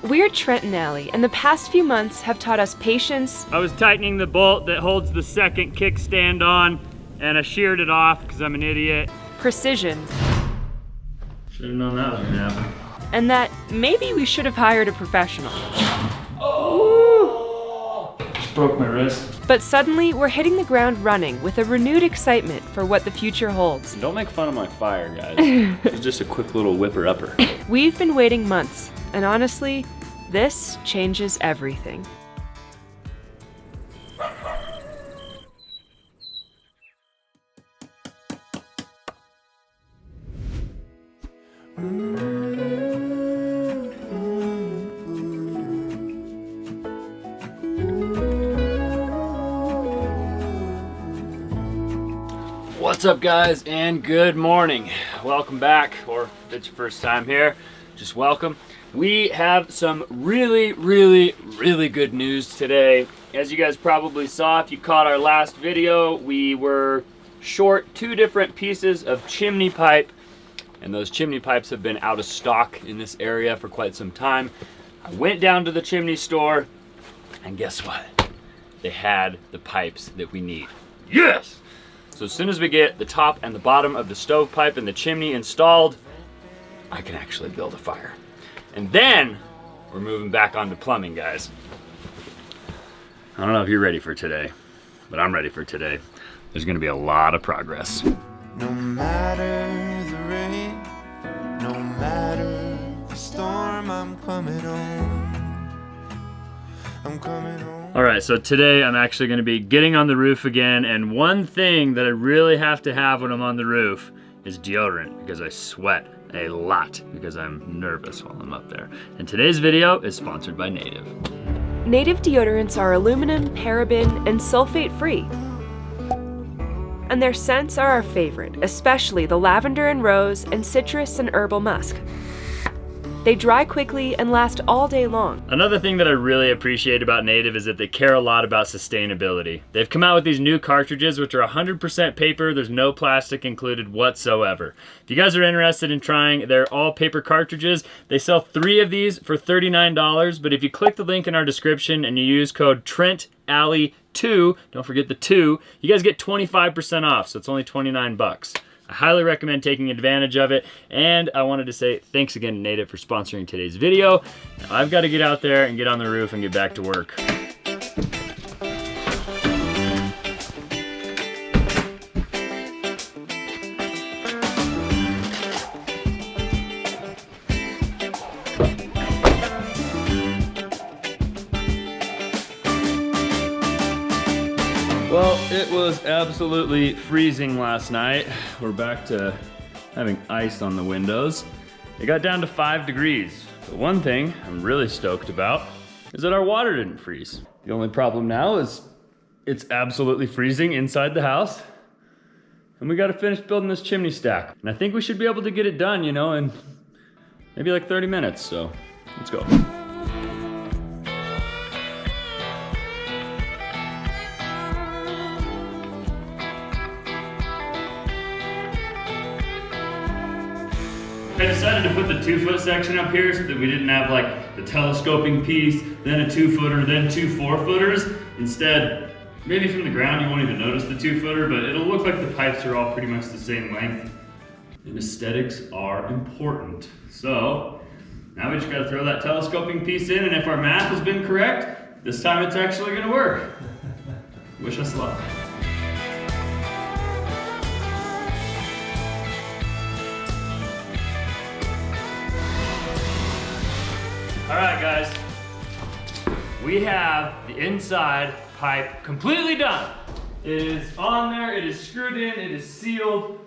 We're Trent Allie, and the past few months have taught us patience. I was tightening the bolt that holds the second kickstand on, and I sheared it off because I'm an idiot. Precision. Should have known that was gonna happen. And that maybe we should have hired a professional. Oh! Just broke my wrist. But suddenly, we're hitting the ground running with a renewed excitement for what the future holds. Don't make fun of my fire, guys. It's just a quick little whipper-upper. We've been waiting months, and honestly, this changes everything. What's up, guys, and good morning. Welcome back, or if it's your first time here, just welcome. We have some really good news today. As you guys probably saw, if you caught our last video, we were short 2 different pieces of chimney pipe, and those chimney pipes have been out of stock in this area for quite some time. I went down to the chimney store, and guess what? They had the pipes that we need. Yes! So as soon as we get the top and the bottom of the stovepipe and the chimney installed, I can actually build a fire. And then we're moving back onto plumbing, guys. I don't know if you're ready for today, but I'm ready for today. There's gonna be a lot of progress. No matter the rain, no matter the storm, I'm coming home. I'm coming home. All right, so today I'm actually gonna be getting on the roof again, and one thing that I really have to have when I'm on the roof is deodorant, because I sweat a lot because I'm nervous while I'm up there. And today's video is sponsored by Native. Native deodorants are aluminum, paraben, and sulfate-free. And their scents are our favorite, especially the lavender and rose and citrus and herbal musk. They dry quickly and last all day long. Another thing that I really appreciate about Native is that they care a lot about sustainability. They've come out with these new cartridges which are 100% paper. There's no plastic included whatsoever. If you guys are interested in trying their all paper cartridges, they sell 3 of these for $39, but if you click the link in our description and you use code Trent Allie 2, don't forget the 2, you guys get 25% off, so it's only 29 bucks. I highly recommend taking advantage of it, and I wanted to say thanks again to Native for sponsoring today's video. Now I've got to get out there and get on the roof and get back to work. Well, it was absolutely freezing last night. We're back to having ice on the windows. It got down to 5 degrees. But one thing I'm really stoked about is that our water didn't freeze. The only problem now is it's absolutely freezing inside the house. And we gotta finish building this chimney stack. And I think we should be able to get it done, you know, in maybe like 30 minutes, so let's go. I decided to put the 2-foot section up here so that we didn't have like the telescoping piece, then a 2-footer, then 2 4-footers. Instead, maybe from the ground you won't even notice the 2-footer, but it'll look like the pipes are all pretty much the same length. And aesthetics are important. So now we just gotta throw that telescoping piece in, and if our math has been correct, this time it's actually gonna work. Wish us luck. All right, guys, we have the inside pipe completely done. It is on there, it is screwed in, it is sealed.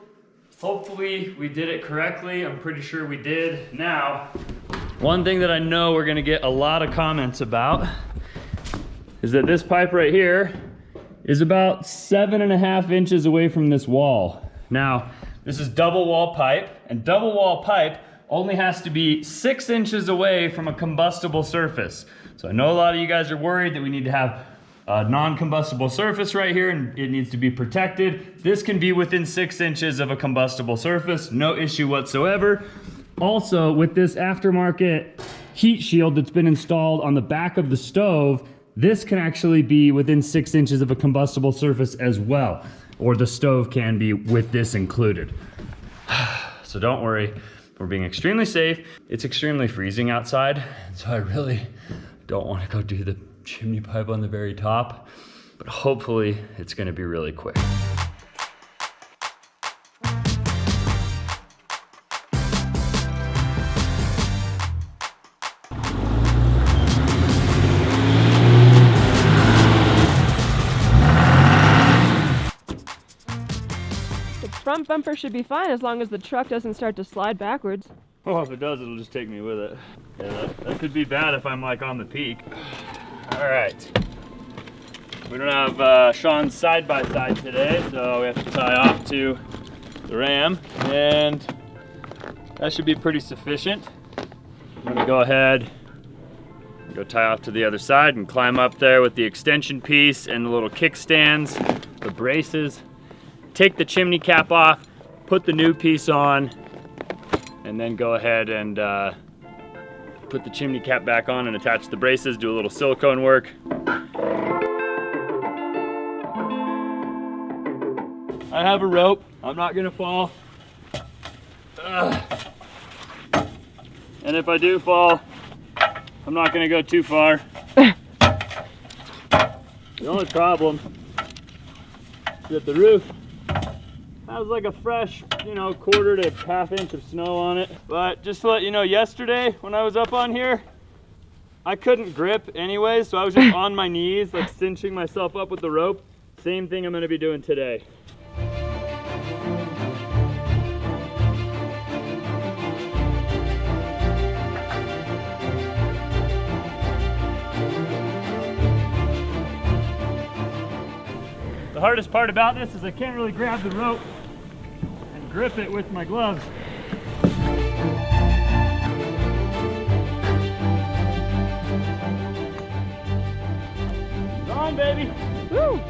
Hopefully we did it correctly. I'm pretty sure we did. Now, one thing that I know we're gonna get a lot of comments about is that this pipe right here is about 7.5 inches away from this wall. Now, this is double wall pipe, and double wall pipe only has to be 6 inches away from a combustible surface. So I know a lot of you guys are worried that we need to have a non-combustible surface right here and it needs to be protected. This can be within 6 inches of a combustible surface, no issue whatsoever. Also, with this aftermarket heat shield that's been installed on the back of the stove, this can actually be within 6 inches of a combustible surface as well, or the stove can be with this included. So don't worry, we're being extremely safe. It's extremely freezing outside, so I really don't want to go do the chimney pipe on the very top, but hopefully it's going to be really quick. The front bumper should be fine as long as the truck doesn't start to slide backwards. Oh, if it does, it'll just take me with it. Yeah, that could be bad if I'm like on the peak. All right. We don't have Sean's side-by-side today, so we have to tie off to the ram, and that should be pretty sufficient. I'm gonna go ahead and go tie off to the other side and climb up there with the extension piece and the little kickstands, the braces, take the chimney cap off, put the new piece on, and then go ahead and put the chimney cap back on and attach the braces, do a little silicone work. I have a rope, I'm not gonna fall. And if I do fall, I'm not gonna go too far. The only problem is that the roof has like a fresh, quarter to half inch of snow on it. But just to let you know, yesterday when I was up on here, I couldn't grip anyway, so I was just on my knees, like cinching myself up with the rope. Same thing I'm gonna be doing today. The hardest part about this is I can't really grab the rope and grip it with my gloves. Come on, baby. Woo!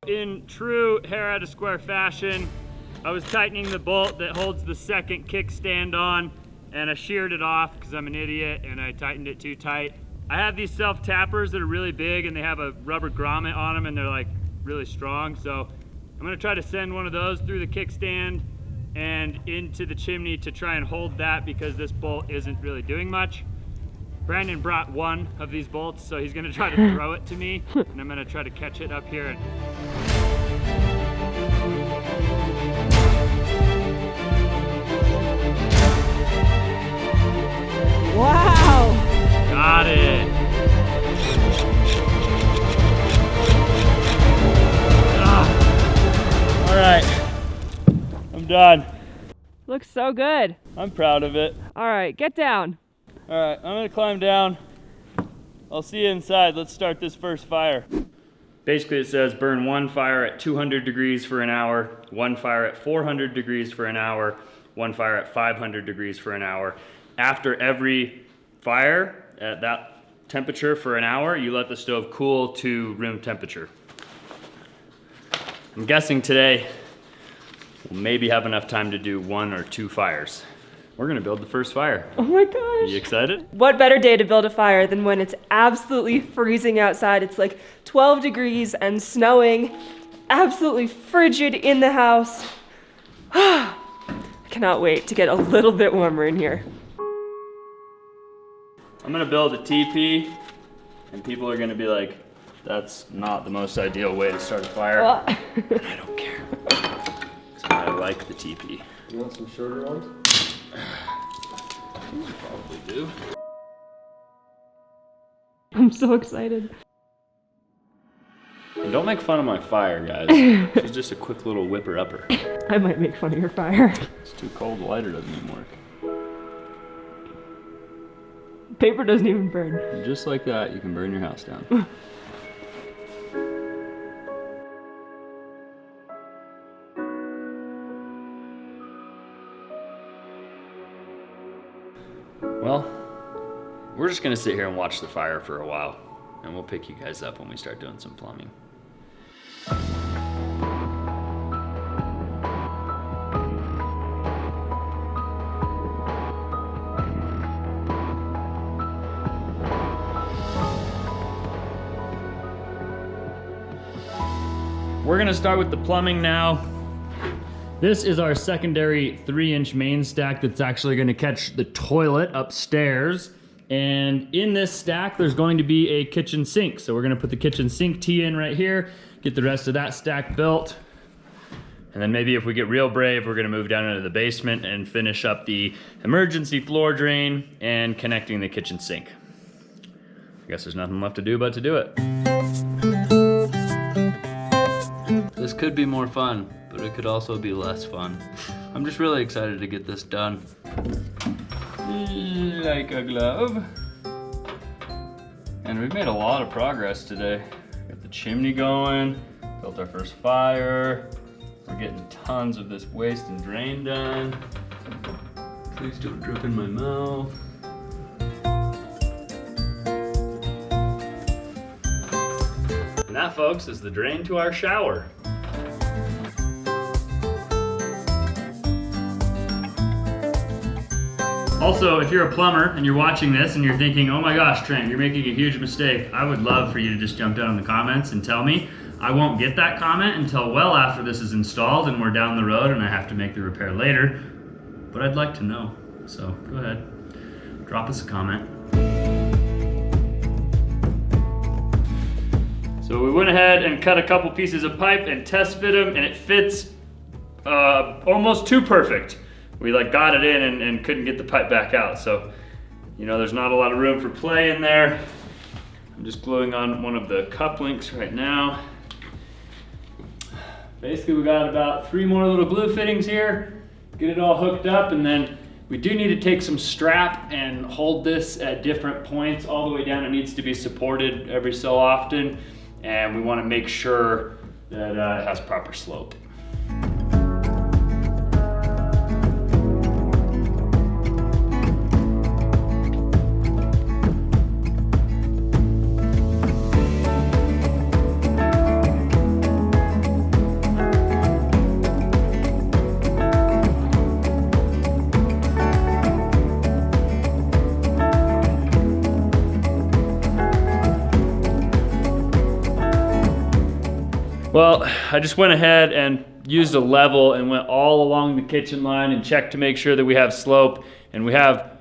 In true hair out of square fashion, I was tightening the bolt that holds the second kickstand on, and I sheared it off because I'm an idiot and I tightened it too tight. I have these self tappers that are really big and they have a rubber grommet on them and they're like really strong. So I'm gonna try to send one of those through the kickstand and into the chimney to try and hold that because this bolt isn't really doing much. Brandon brought one of these bolts, so he's gonna try to throw it to me, and I'm gonna try to catch it up here. Wow! Got it! All right, I'm done. Looks so good. I'm proud of it. All right, get down. All right, I'm gonna climb down. I'll see you inside. Let's start this first fire. Basically it says burn one fire at 200 degrees for an hour, one fire at 400 degrees for an hour, one fire at 500 degrees for an hour. After every fire at that temperature for an hour, you let the stove cool to room temperature. I'm guessing today we'll maybe have enough time to do 1 or 2 fires. We're gonna build the first fire. Oh my gosh. Are you excited? What better day to build a fire than when it's absolutely freezing outside? It's like 12 degrees and snowing, absolutely frigid in the house. I cannot wait to get a little bit warmer in here. I'm gonna build a teepee, and people are gonna be like, that's not the most ideal way to start a fire. And I don't care. So I like the teepee. You want some shorter ones? Probably do. I'm so excited. And Don't make fun of my fire, guys. She's just a quick little whipper-upper. I might make fun of your fire. It's too cold, the lighter doesn't even work. Paper doesn't even burn. Just like that, you can burn your house down. Well, we're just gonna sit here and watch the fire for a while, and we'll pick you guys up when we start doing some plumbing. We're gonna start with the plumbing now. This is our secondary 3-inch main stack that's actually gonna catch the toilet upstairs. And in this stack, there's going to be a kitchen sink. So we're gonna put the kitchen sink tee in right here, get the rest of that stack built. And then maybe if we get real brave, we're gonna move down into the basement and finish up the emergency floor drain and connecting the kitchen sink. I guess there's nothing left to do but to do it. This could be more fun, but it could also be less fun. I'm just really excited to get this done. Like a glove. And we've made a lot of progress today. Got the chimney going, built our first fire. We're getting tons of this waste and drain done. Please don't drip in my mouth. And that, folks, is the drain to our shower. Also, if you're a plumber and you're watching this and you're thinking, oh my gosh, Trent, you're making a huge mistake, I would love for you to just jump down in the comments and tell me. I won't get that comment until well after this is installed and we're down the road and I have to make the repair later. But I'd like to know, so go ahead, drop us a comment. So we went ahead and cut a couple pieces of pipe and test fit them, and it fits almost too perfect. We got it in and couldn't get the pipe back out. So, there's not a lot of room for play in there. I'm just gluing on one of the cup links right now. Basically, we got about 3 more little glue fittings here, get it all hooked up, and then we do need to take some strap and hold this at different points all the way down. It needs to be supported every so often, and we want to make sure that it has proper slope. Well, I just went ahead and used a level and went all along the kitchen line and checked to make sure that we have slope, and we have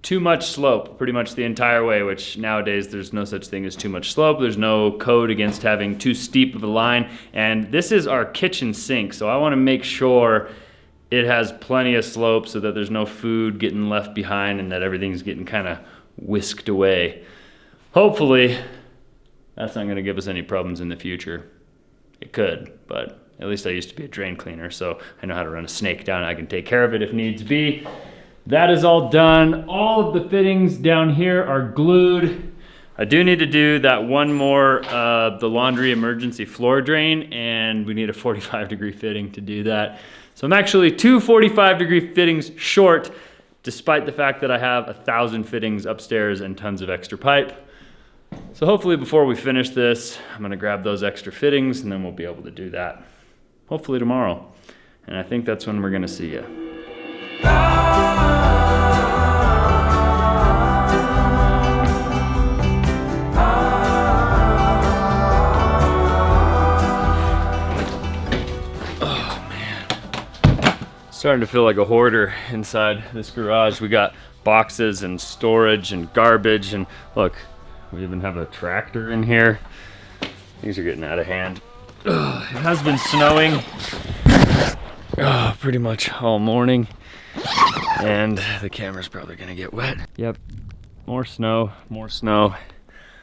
too much slope pretty much the entire way, which nowadays there's no such thing as too much slope. There's no code against having too steep of a line, and this is our kitchen sink, so I want to make sure it has plenty of slope so that there's no food getting left behind and that everything's getting kind of whisked away. Hopefully, that's not going to give us any problems in the future. It could, but at least I used to be a drain cleaner, so I know how to run a snake down. I can take care of it if needs be. That is all done. All of the fittings down here are glued. I do need to do that one more, the laundry emergency floor drain, and we need a 45-degree fitting to do that. So I'm actually 2 45-degree fittings short, despite the fact that I have 1,000 fittings upstairs and tons of extra pipe. So hopefully before we finish this, I'm gonna grab those extra fittings and then we'll be able to do that. Hopefully tomorrow. And I think that's when we're gonna see you. Oh man. Starting to feel like a hoarder inside this garage. We got boxes and storage and garbage, and look, we even have a tractor in here. Things are getting out of hand. Ugh, it has been snowing pretty much all morning, and the camera's probably gonna get wet. Yep, more snow, more snow.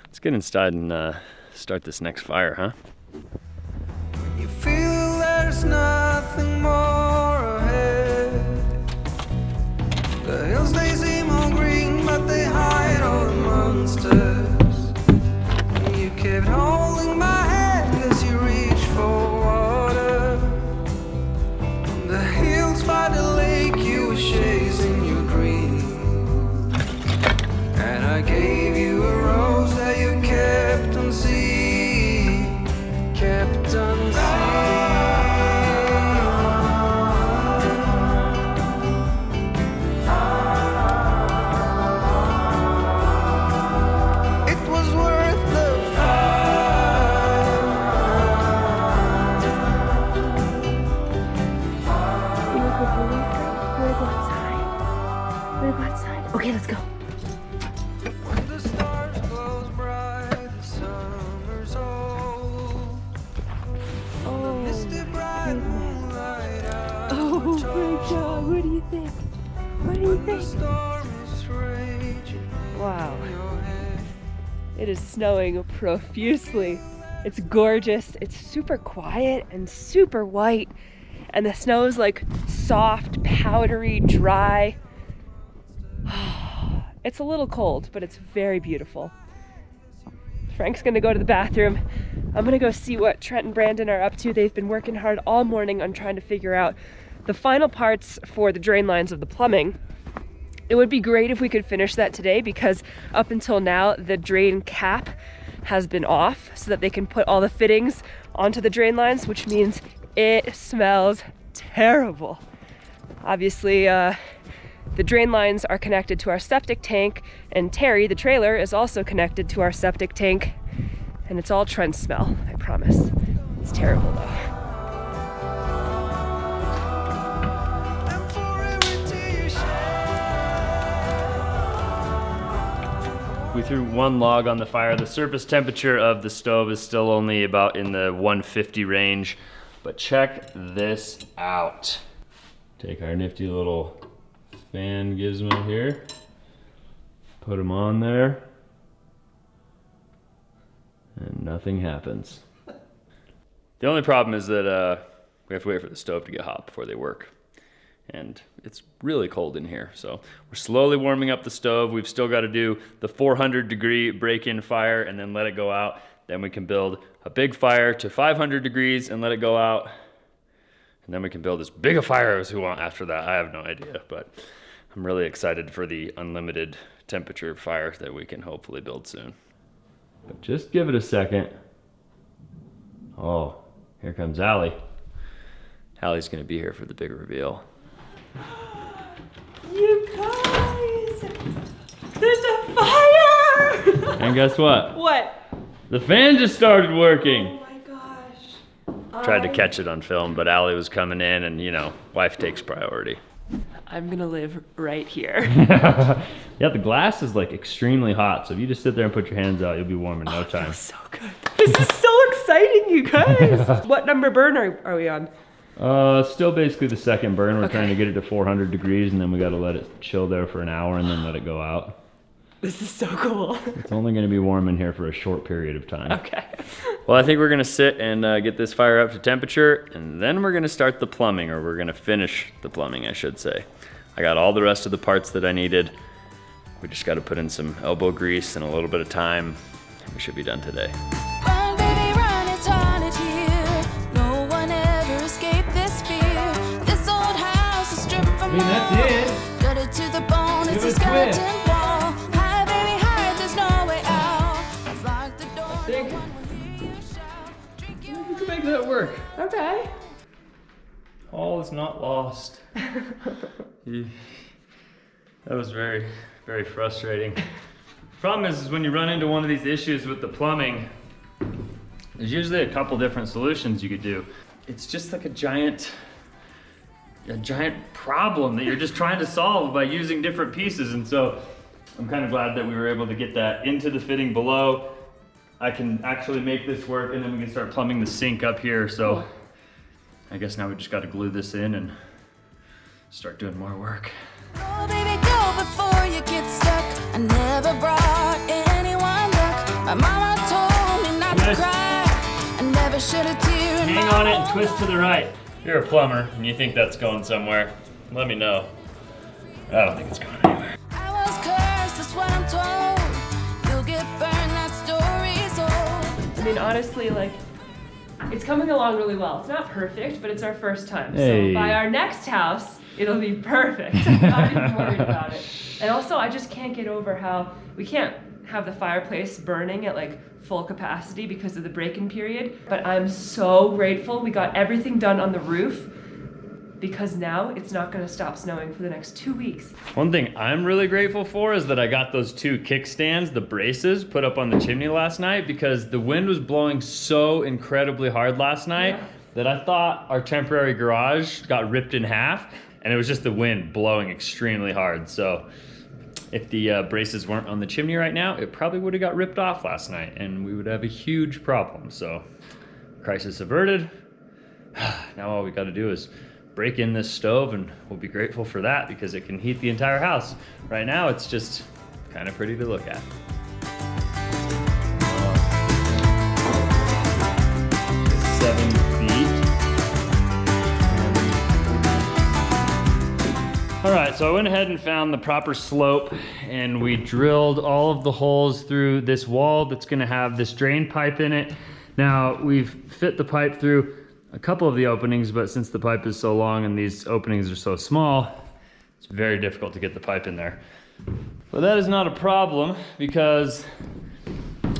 Let's get inside and start this next fire, huh? You feel there's nothing more ahead. The hills, they seem all green, but they hide all the monsters. And you kept holding my hand as you reached for water. On the hills by the lake, you were chasing your dream. And I gave you a rose that you kept on seeing, kept on seeing. It was worth the fight. You wanna go outside? Wanna go outside? Okay, let's go. When the stars glow bright, the summer's old. Oh, Misty bright moonlight out. Rachel, what do you think? What do you The think? storm is raging Wow, in your head. it is snowing profusely. It's gorgeous. It's super quiet and super white. And the snow is like soft, powdery, dry. It's a little cold, but it's very beautiful. Frank's gonna go to the bathroom. I'm gonna go see what Trent and Brandon are up to. They've been working hard all morning on trying to figure out the final parts for the drain lines of the plumbing. It would be great if we could finish that today because up until now, the drain cap has been off so that they can put all the fittings onto the drain lines, which means it smells terrible. Obviously, the drain lines are connected to our septic tank, and Terry, the trailer, is also connected to our septic tank, and it's all Trent's smell, I promise. It's terrible though. And for every tear you shed. We threw one log on the fire. The surface temperature of the stove is still only about in the 150 range, but check this out. Take our nifty little fan gizmo here, put them on there, and nothing happens. The only problem is that we have to wait for the stove to get hot before they work. And it's really cold in here, so we're slowly warming up the stove. We've still got to do the 400-degree break-in fire and then let it go out. Then we can build a big fire to 500 degrees and let it go out. And then we can build as big a fire as we want after that. I have no idea, but I'm really excited for the unlimited temperature fire that we can hopefully build soon. But just give it a second. Oh, here comes Allie. Allie's gonna be here for the big reveal. You guys! There's a fire! And guess what? What? The fan just started working. Oh my gosh. Tried to catch it on film, but Allie was coming in and, you know, wife takes priority. I'm gonna live right here. Yeah, the glass is like extremely hot, so if you just sit there and put your hands out, you'll be warm in no time. So good. This is so exciting, you guys. What number burn are we on? Still basically the second burn. We're Okay. trying to get it to 400 degrees, and then we got to let it chill there for an hour and then let it go out. This is so cool. It's only going to be warm in here for a short period of time. Okay. Well, I think we're going to sit and get this fire up to temperature, and then we're going to start the plumbing, or we're going to finish the plumbing, I should say. I got all the rest of the parts that I needed. We just got to put in some elbow grease and a little bit of time. We should be done today. Run, baby, run, it's haunted here. No one ever escaped this fear. This old house is stripped from that's gutted to the bone, it's a skeleton wall. Hide, baby, hide, there's no way out. I've locked the door, no one will hear you shout. Drinking We can make that work. Okay. All is not lost. That was very, very frustrating. Problem is when you run into one of these issues with the plumbing, there's usually a couple different solutions you could do. It's just like a giant problem that you're just trying to solve by using different pieces. And so I'm kind of glad that we were able to get that into the fitting below. I can actually make this work, and then we can start plumbing the sink up here. So I guess now we just got to glue this in and start doing more work. Oh, baby, go before you get stuck. I never brought anyone luck. My mama told me not to Yes. cry. I never shed a tear in Hang my on it and home. twist to the right. If you're a plumber and you think that's going somewhere, let me know. I don't think it's going anywhere. I was cursed, that's what I'm told. You'll get burned, that story's old. I mean, honestly, like, it's coming along really well. It's not perfect, but it's our first time. Hey. So by our next house, it'll be perfect. I'm not even worried about it. And also, I just can't get over how we can't have the fireplace burning at like full capacity because of the break-in period. But I'm so grateful we got everything done on the roof because now it's not gonna stop snowing for the next 2 weeks. One thing I'm really grateful for is that I got those 2 kickstands, the braces, put up on the chimney last night because the wind was blowing so incredibly hard last night that I thought our temporary garage got ripped in half, and it was just the wind blowing extremely hard. So if the braces weren't on the chimney right now, it probably would have got ripped off last night and we would have a huge problem. So crisis averted. Now all we gotta do is break in this stove and we'll be grateful for that because it can heat the entire house. Right now it's just kind of pretty to look at. 7 feet. All right, so I went ahead and found the proper slope and we drilled all of the holes through this wall that's gonna have this drain pipe in it. Now we've fit the pipe through a couple of the openings, but since the pipe is so long and these openings are so small, it's very difficult to get the pipe in there. But that is not a problem because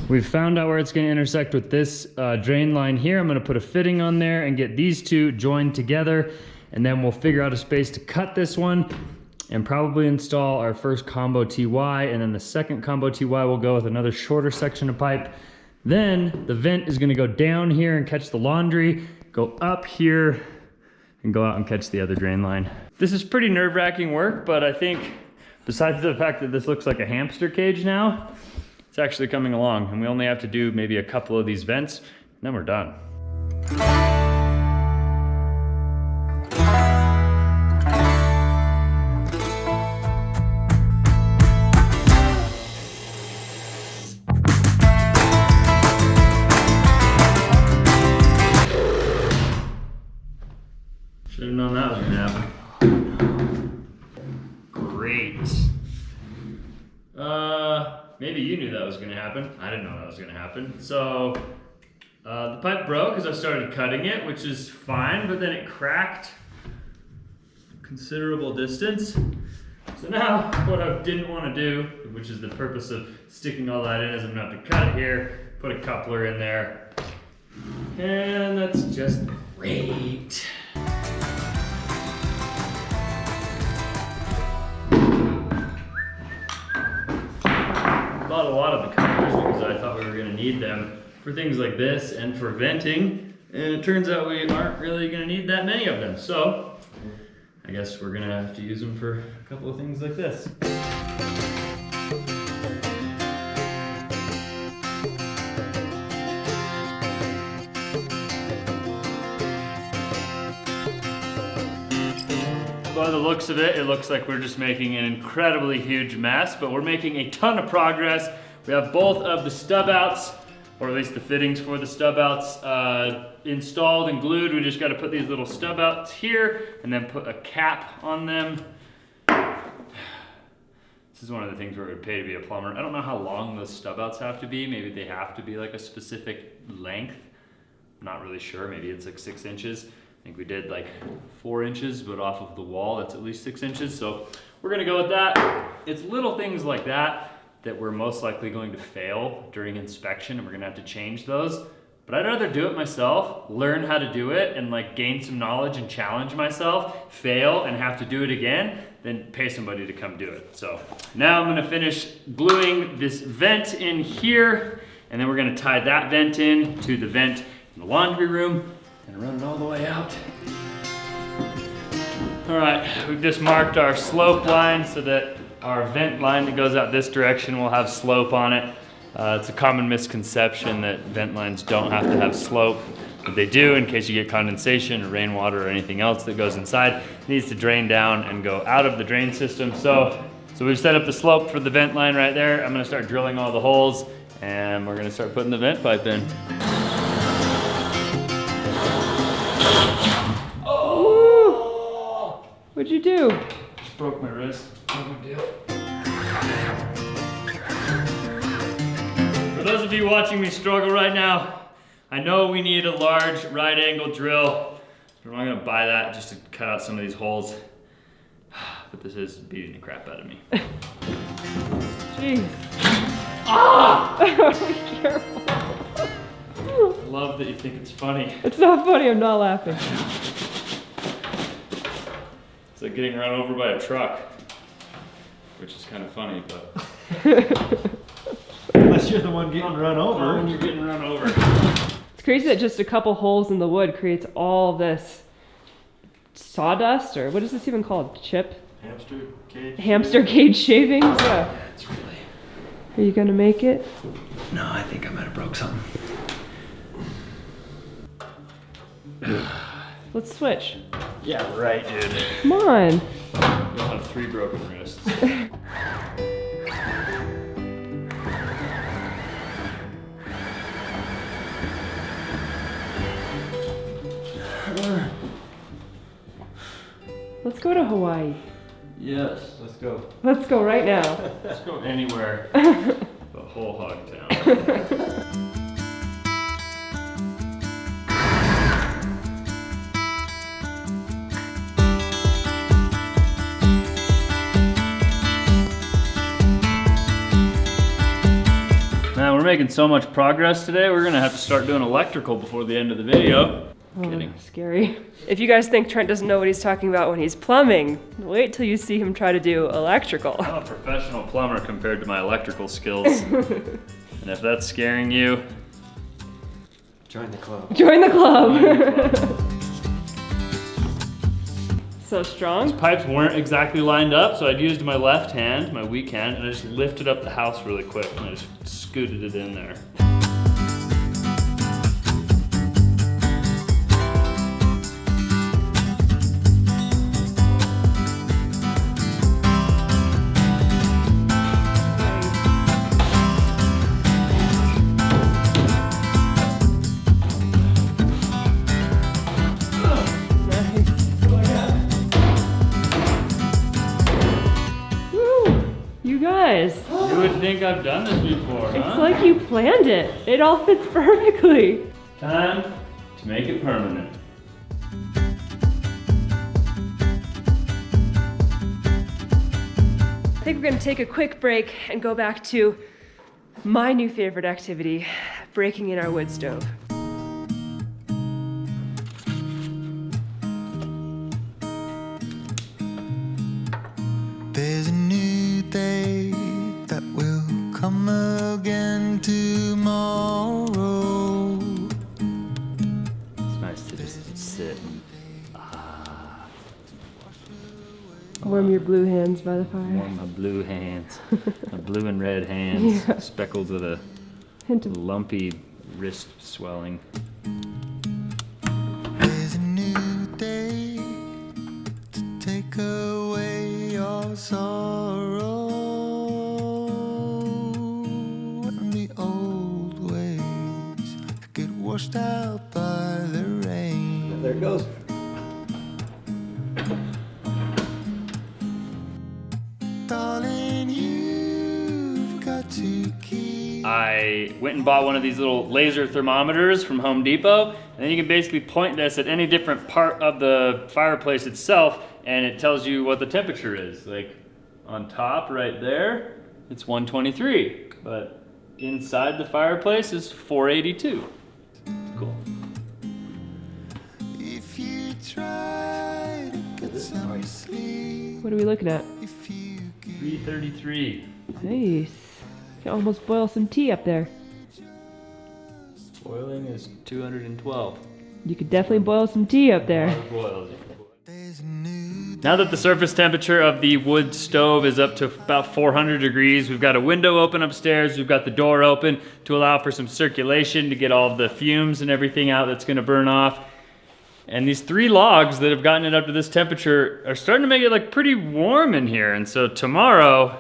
we've found out where it's gonna intersect with this drain line here. I'm gonna put a fitting on there and get these 2 joined together, and then we'll figure out a space to cut this one and probably install our first combo TY, and then the second combo TY will go with another shorter section of pipe. Then the vent is gonna go down here and catch the laundry, go up here, and go out and catch the other drain line. This is pretty nerve-wracking work, but I think besides the fact that this looks like a hamster cage now, it's actually coming along, and we only have to do maybe a couple of these vents, and then we're done. Should've known that was gonna happen. Great. Maybe you knew that was gonna happen. I didn't know that was gonna happen. So, the pipe broke as I started cutting it, which is fine, but then it cracked a considerable distance. So now, what I didn't wanna do, which is the purpose of sticking all that in, is I'm gonna have to cut it here, put a coupler in there, and that's just great. Bought a lot of the couplers because I thought we were gonna need them for things like this and for venting, and it turns out we aren't really gonna need that many of them. So I guess we're gonna have to use them for a couple of things like this. By the looks of it, it looks like we're just making an incredibly huge mess, but we're making a ton of progress. We have both of the stub outs, or at least the fittings for the stub outs, installed and glued. We just got to put these little stub outs here and then put a cap on them. This is one of the things where it would pay to be a plumber. I don't know how long those stub outs have to be. Maybe they have to be like a specific length. I'm not really sure. Maybe it's like 6 inches. I think we did like 4 inches, but off of the wall, that's at least 6 inches. So we're gonna go with that. It's little things like that that we're most likely going to fail during inspection, and we're gonna have to change those. But I'd rather do it myself, learn how to do it, and like gain some knowledge and challenge myself, fail and have to do it again, than pay somebody to come do it. So now I'm gonna finish gluing this vent in here, and then we're gonna tie that vent in to the vent in the laundry room, and run it all the way out. All right, we've just marked our slope line so that our vent line that goes out this direction will have slope on it. It's a common misconception that vent lines don't have to have slope, but they do in case you get condensation or rainwater or anything else that goes inside. It needs to drain down and go out of the drain system. So we've set up the slope for the vent line right there. I'm gonna start drilling all the holes and we're gonna start putting the vent pipe in. What'd you do? Just broke my wrist. No big deal. For those of you watching me struggle right now, I know we need a large right angle drill. But I'm gonna buy that just to cut out some of these holes. But this is beating the crap out of me. Jeez. Ah! Be careful. I love that you think it's funny. It's not funny, I'm not laughing. It's like getting run over by a truck. Which is kind of funny, but... Unless you're the one getting run over. When you're getting run over. It's crazy that just a couple holes in the wood creates all this sawdust, or what is this even called? Chip? Hamster cage. Hamster cage shavings? Yeah. It's really... Are you gonna make it? No, I think I might have broke something. Let's switch. Yeah, right, dude. Come on. You'll have 3 broken wrists. Let's go to Hawaii. Yes. Let's go. Let's go right now. Let's go anywhere. The whole hog town. Man, we're making so much progress today, we're gonna have to start doing electrical before the end of the video. Kidding. Scary. If you guys think Trent doesn't know what he's talking about when he's plumbing, wait till you see him try to do electrical. I'm a professional plumber compared to my electrical skills. And if that's scaring you, Join the club. Join the club. join the club. So strong. Pipes weren't exactly lined up, so I'd used my left hand, my weak hand, and I just lifted up the house really quick and I just scooted it in there. You would think I've done this before, huh? It's like you planned it. It all fits perfectly. Time to make it permanent. I think we're gonna take a quick break and go back to my new favorite activity, breaking in our wood stove. There's a new day that will come again tomorrow. It's nice to just sit and Warm your blue hands by the fire. warm my blue hands. My blue and red hands, Yeah. speckled with a Hint of lumpy wrist swelling. There's a new day to take away your sorrow and the old ways get washed out by the rain. There it goes. Darling, you've got to keep. I went and bought one of these little laser thermometers from Home Depot, and then you can basically point this at any different part of the fireplace itself, and it tells you what the temperature is. Like on top right there, it's 123, but inside the fireplace is 482. Cool. If you try to get some sleep, What are we looking at? if you give 333. Nice. You can almost boil some tea up there. Boiling is 212. You could definitely boil some tea up there. Boils. there's a new Now that the surface temperature of the wood stove is up to about 400 degrees, we've got a window open upstairs, we've got the door open to allow for some circulation to get all of the fumes and everything out that's gonna burn off. And these 3 logs that have gotten it up to this temperature are starting to make it like pretty warm in here. And so tomorrow,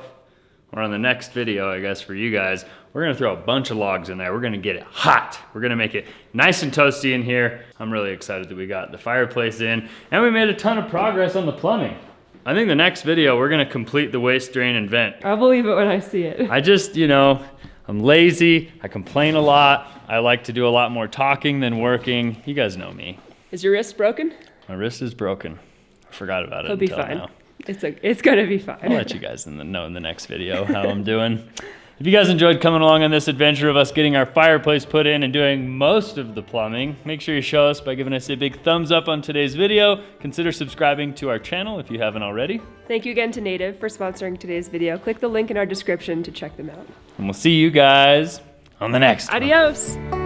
or on the next video, I guess for you guys, we're gonna throw a bunch of logs in there. We're gonna get it hot. We're gonna make it nice and toasty in here. I'm really excited that we got the fireplace in, and we made a ton of progress on the plumbing. I think the next video, we're gonna complete the waste drain and vent. I'll believe it when I see it. I just, you know, I'm lazy, I complain a lot, I like to do a lot more talking than working. You guys know me. Is your wrist broken? My wrist is broken. I forgot about it He'll be until fine. now. It's gonna be fine. I'll let you guys know in the next video how I'm doing. If you guys enjoyed coming along on this adventure of us getting our fireplace put in and doing most of the plumbing, make sure you show us by giving us a big thumbs up on today's video. Consider subscribing to our channel if you haven't already. Thank you again to Native for sponsoring today's video. Click the link in our description to check them out. And we'll see you guys on the next one. Adios!